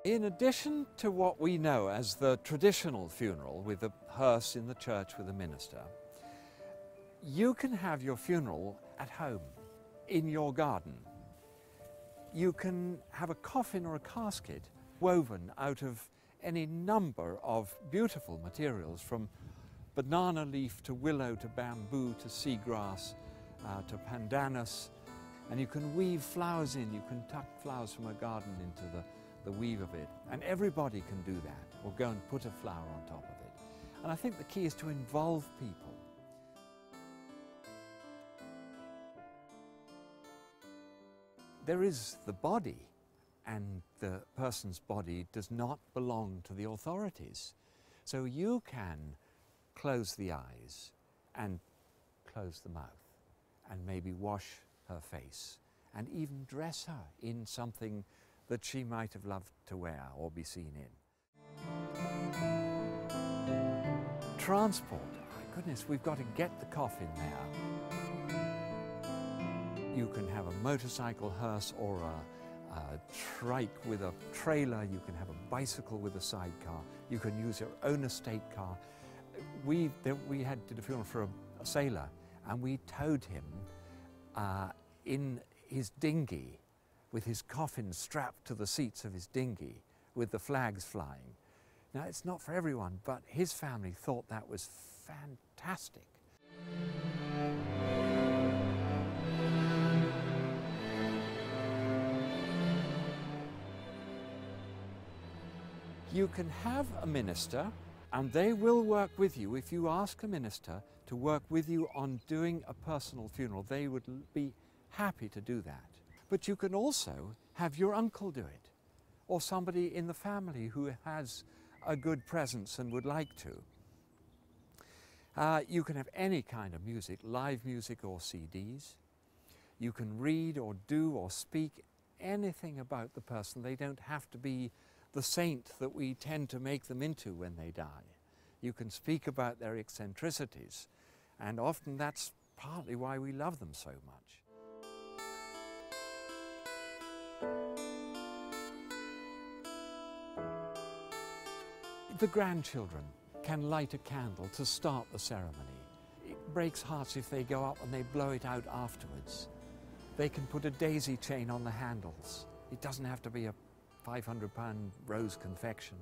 In addition to what we know as the traditional funeral with a hearse in the church with a minister, you can have your funeral at home, in your garden. You can have a coffin or a casket woven out of any number of beautiful materials, from banana leaf to willow to bamboo to seagrass to pandanus, and you can weave flowers in. You can tuck flowers from a garden into the weave of it, and everybody can do that, or go and put a flower on top of it. And I think the key is to involve people. There is the body, and the person's body does not belong to the authorities. So you can close the eyes and close the mouth and maybe wash her face and even dress her in something that she might have loved to wear or be seen in. Transport, my goodness, we've got to get the coffin there. You can have a motorcycle hearse or a trike with a trailer. You can have a bicycle with a sidecar. You can use your own estate car. We did a funeral for a sailor, and we towed him in his dinghy with his coffin strapped to the seats of his dinghy with the flags flying. Now, it's not for everyone, but his family thought that was fantastic. You can have a minister, and they will work with you. If you ask a minister to work with you on doing a personal funeral, they would be happy to do that. But you can also have your uncle do it, or somebody in the family who has a good presence and would like to. You can have any kind of music, live music or CDs. You can read or do or speak anything about the person. They don't have to be the saint that we tend to make them into when they die. You can speak about their eccentricities, and often that's partly why we love them so much. The grandchildren can light a candle to start the ceremony. It breaks hearts if they go up and they blow it out afterwards. They can put a daisy chain on the handles. It doesn't have to be a £500 rose confection.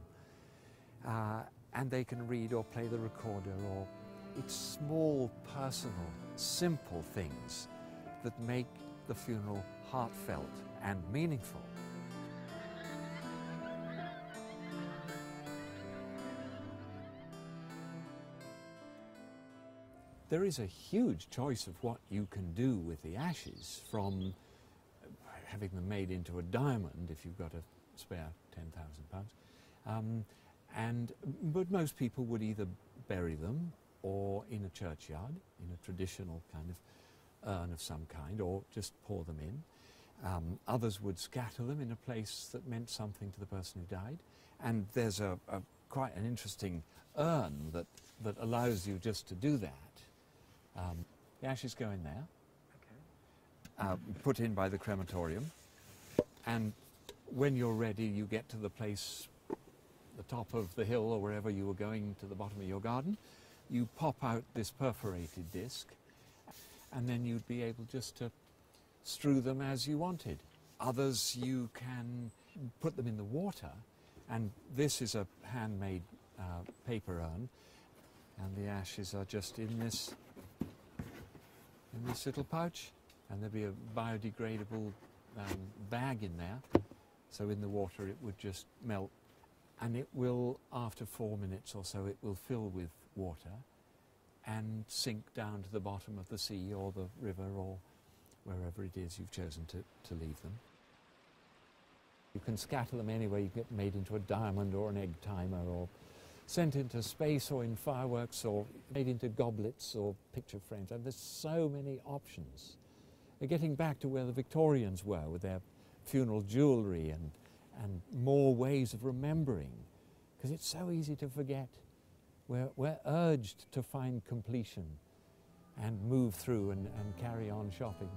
And they can read or play the recorder, or it's small, personal, simple things that make the funeral heartfelt and meaningful. There is a huge choice of what you can do with the ashes, from having them made into a diamond if you've got a spare £10,000. But most people would either bury them or in a churchyard, in a traditional kind of urn of some kind, or just pour them in. Others would scatter them in a place that meant something to the person who died. And there's quite an interesting urn that allows you just to do that. The ashes go in there, put in by the crematorium, and when you're ready, you get to the place, the top of the hill or wherever you were going, to the bottom of your garden. You pop out this perforated disc, and then you'd be able just to strew them as you wanted. Others, you can put them in the water, and this is a handmade paper urn, and the ashes are just in this little pouch, and there'll be a biodegradable bag in there, so in the water it would just melt, and it will, after 4 minutes or so, it will fill with water and sink down to the bottom of the sea or the river or wherever it is you've chosen to leave them. You can scatter them anywhere. You get made into a diamond or an egg timer, or sent into space, or in fireworks, or made into goblets or picture frames. And there's so many options. They're getting back to where the Victorians were with their funeral jewellery and more ways of remembering, because it's so easy to forget. We're urged to find completion and move through and carry on shopping.